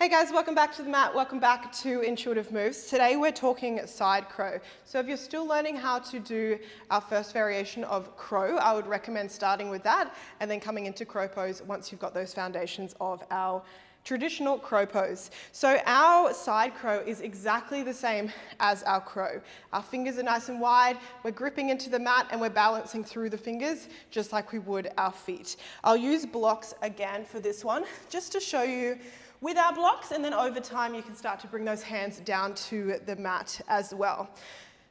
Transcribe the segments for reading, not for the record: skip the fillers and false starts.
Hey guys, welcome back to the mat. Welcome back to Intuitive Moves. Today we're talking side crow. So if you're still learning how to do our first variation of crow, I would recommend starting with that and then coming into crow pose once you've got those foundations of our traditional crow pose. So our side crow is exactly the same as our crow. Our fingers are nice and wide, we're gripping into the mat and we're balancing through the fingers just like we would our feet. I'll use blocks again for this one just to show you with our blocks, and then over time you can start to bring those hands down to the mat as well.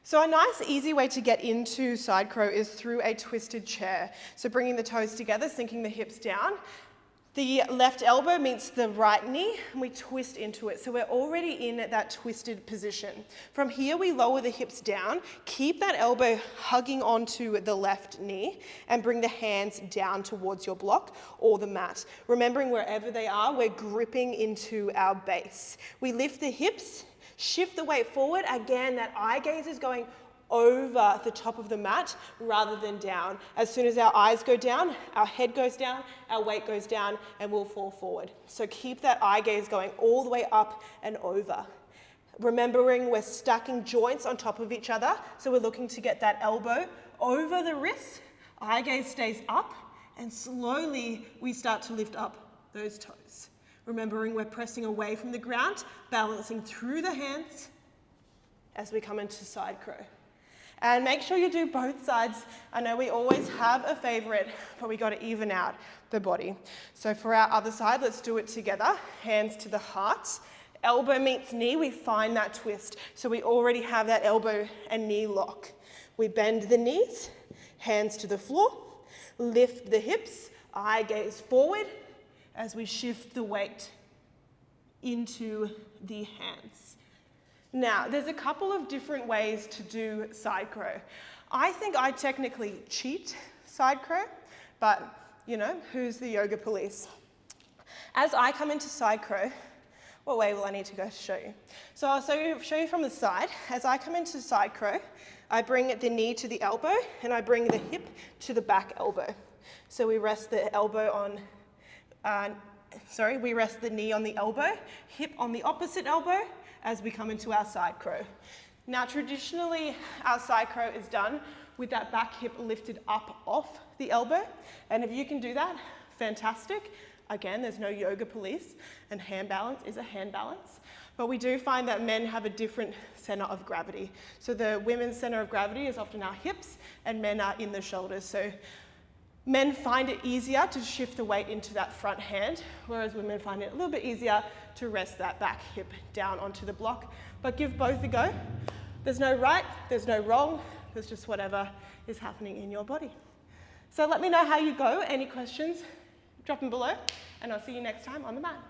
So a nice easy way to get into side crow is through a twisted chair. So bringing the toes together, sinking the hips down. The left elbow meets the right knee and we twist into it. So we're already in that twisted position. From here we lower the hips down, keep that elbow hugging onto the left knee and bring the hands down towards your block or the mat. Remembering wherever they are, we're gripping into our base. We lift the hips, shift the weight forward. Again, that eye gaze is going over the top of the mat rather than down. As soon as our eyes go down, our head goes down, our weight goes down, and we'll fall forward. So keep that eye gaze going all the way up and over. Remembering we're stacking joints on top of each other, so we're looking to get that elbow over the wrist, eye gaze stays up, and slowly we start to lift up those toes. Remembering we're pressing away from the ground, balancing through the hands as we come into side crow. And make sure you do both sides. I know we always have a favorite, but we got to even out the body. So for our other side, let's do it together. Hands to the heart. Elbow meets knee, we find that twist. So we already have that elbow and knee lock. We bend the knees, hands to the floor, lift the hips, eye gaze forward as we shift the weight into the hands. Now, there's a couple of different ways to do side crow. I think I technically cheat side crow, but you know, who's the yoga police? As I come into side crow, what way will I need to go to show you? So I'll show you from the side. As I come into side crow, I bring the knee to the elbow and I bring the hip to the back elbow. So we rest the elbow on, we rest the knee on the elbow, hip on the opposite elbow, as we come into our side crow. Now traditionally our side crow is done with that back hip lifted up off the elbow, and if you can do that, fantastic. Again, there's no yoga police and hand balance is a hand balance, but we do find that men have a different center of gravity. So the women's center of gravity is often our hips and men are in the shoulders. So men find it easier to shift the weight into that front hand, whereas women find it a little bit easier to rest that back hip down onto the block. But give both a go. There's no right, there's no wrong, there's just whatever is happening in your body. So let me know how you go. Any questions, drop them below, and I'll see you next time on the mat.